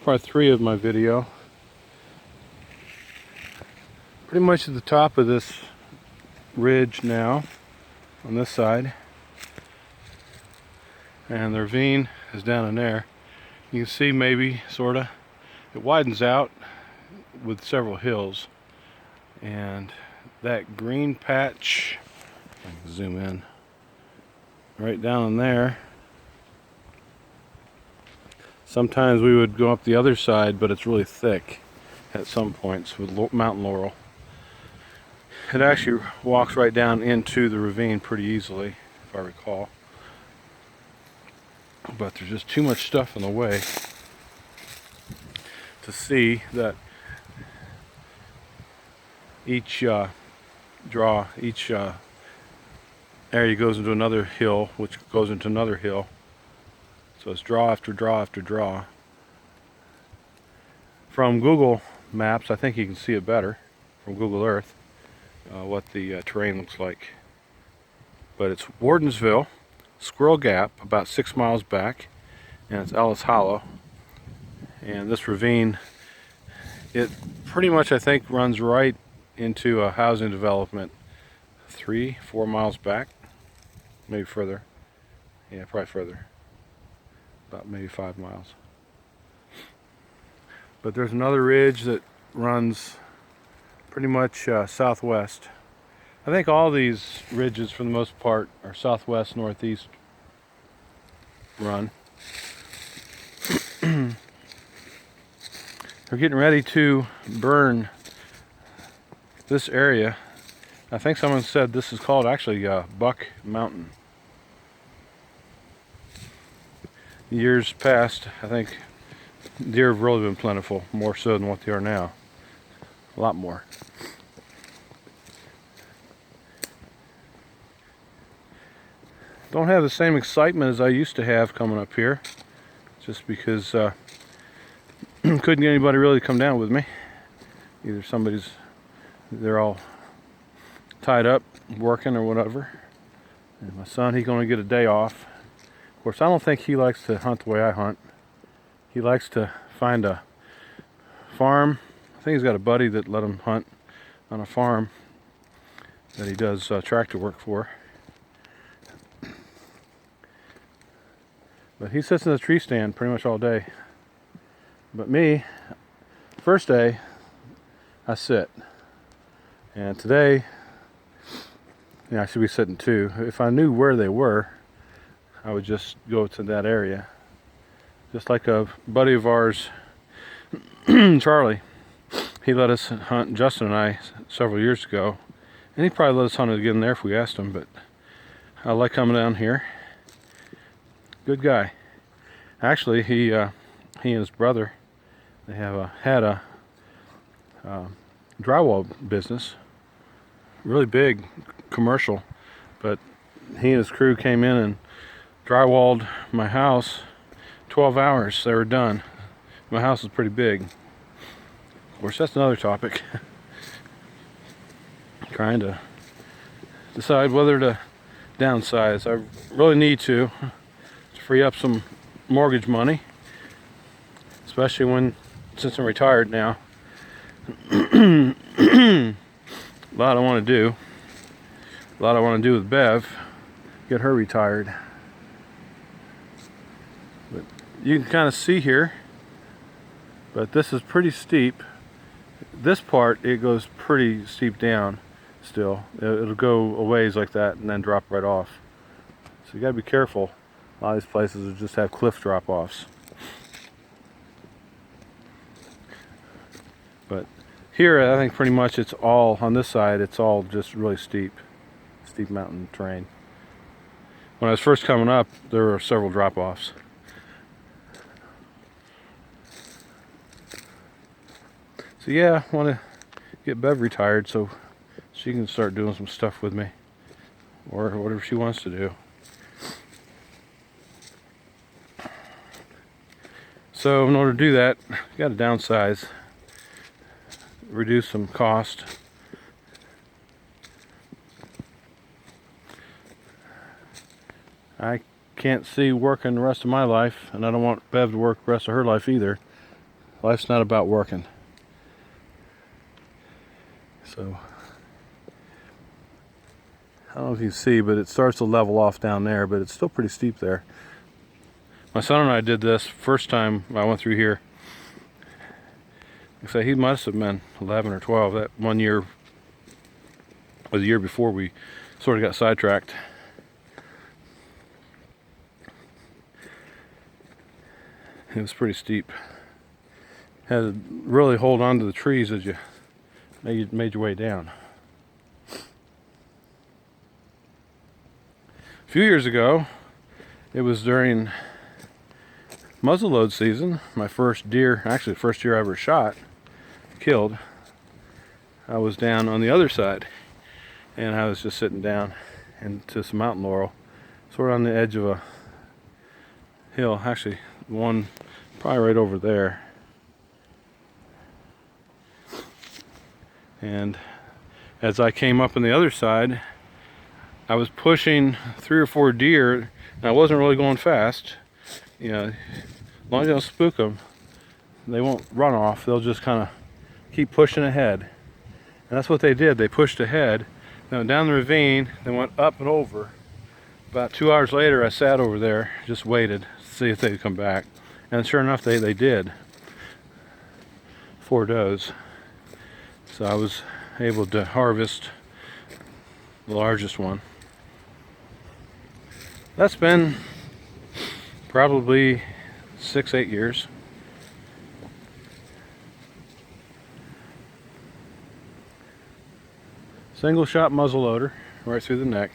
part 3 of my video. Pretty much at the top of this ridge now on this side, and the ravine is down in there. You can see maybe sorta it widens out with several hills, and that green patch, I can zoom in right down in there. Sometimes we would go up the other side, but it's really thick at some points with mountain laurel. It actually walks right down into the ravine pretty easily, if I recall. But there's just too much stuff in the way to see that each area goes into another hill, which goes into another hill. So it's draw after draw after draw. From Google Maps, I think you can see it better from Google Earth, what the terrain looks like. But it's Wardensville, Squirrel Gap, about 6 miles back, and it's Ellis Hollow. And this ravine, it pretty much, I think, runs right into a housing development 3-4 miles back, maybe further. Yeah, probably further. About maybe 5 miles. But there's another ridge that runs pretty much southwest. I think all these ridges, for the most part, are southwest, northeast run. We're getting ready to burn this area. I think someone said this is called actually Buck Mountain. Years past, I think deer have really been plentiful, more so than what they are now. A lot more. Don't have the same excitement as I used to have coming up here, just because couldn't get anybody really to come down with me. Either they're all tied up working or whatever, and my son, he's going to get a day off. Of course, I don't think he likes to hunt the way I hunt. He likes to find a farm. I think he's got a buddy that let him hunt on a farm that he does tractor work for. But he sits in the tree stand pretty much all day. But me, first day, I sit. And today, I should be sitting too. If I knew where they were, I would just go to that area. Just like a buddy of ours, Charlie, he let us hunt, Justin and I, several years ago. And he probably let us hunt it again there if we asked him, but I like coming down here. Good guy. Actually, he and his brother, they have had a drywall business, really big, commercial, but he and his crew came in and drywalled my house. 12 hours they were done. My house is pretty big. Of course, that's another topic. Trying to decide whether to downsize. I really need to free up some mortgage money, especially since I'm retired now. A lot I want to do. A lot I want to do with Bev. Get her retired. But you can kind of see here, but this is pretty steep. This part, it goes pretty steep down still. It'll go a ways like that and then drop right off. So you gotta be careful. A lot of these places will just have cliff drop-offs. But here, I think pretty much it's all, on this side, it's all just really steep mountain terrain. When I was first coming up, there were several drop-offs. So yeah, I want to get Bev retired so she can start doing some stuff with me, or whatever she wants to do. So in order to do that, you got to downsize, reduce some cost. I can't see working the rest of my life, and I don't want Bev to work the rest of her life either. Life's not about working. So I don't know if you can see, but it starts to level off down there, but it's still pretty steep there. My son and I did this first time I went through here. So he must have been 11 or 12. That one year or the year before, we sort of got sidetracked. It was pretty steep. Had to really hold on to the trees as you made your way down. A few years ago, it was during muzzleload season. My first deer, actually the first deer I ever shot, killed. I was down on the other side, and I was just sitting down into some mountain laurel, sort of on the edge of a hill. Actually, one probably right over there. And as I came up on the other side, I was pushing 3 or 4 deer, and I wasn't really going fast. You know, as long as you don't spook them, they won't run off. They'll just kind of keep pushing ahead. And that's what they did. They pushed ahead. They went down the ravine, they went up and over. About 2 hours later, I sat over there, just waited to see if they'd come back. And sure enough, they did. 4 does. So I was able to harvest the largest one. That's been probably 6-8 years. Single shot muzzleloader right through the neck.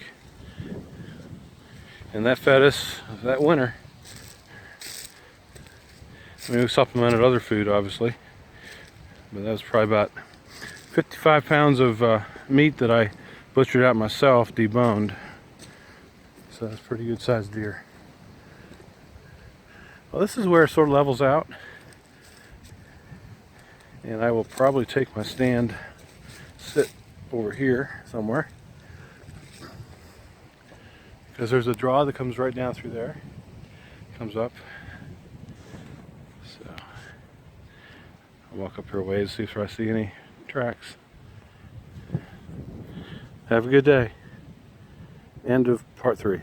And that fed us that winter. I mean, we supplemented other food, obviously. But that was probably about 55 pounds of meat that I butchered out myself, deboned. So that's a pretty good sized deer. Well, this is where it sort of levels out. And I will probably take my stand, sit over here somewhere. Because there's a draw that comes right down through there. Comes up. So I'll walk up here a ways, see if I see any tracks. Have a good day. End of part 3.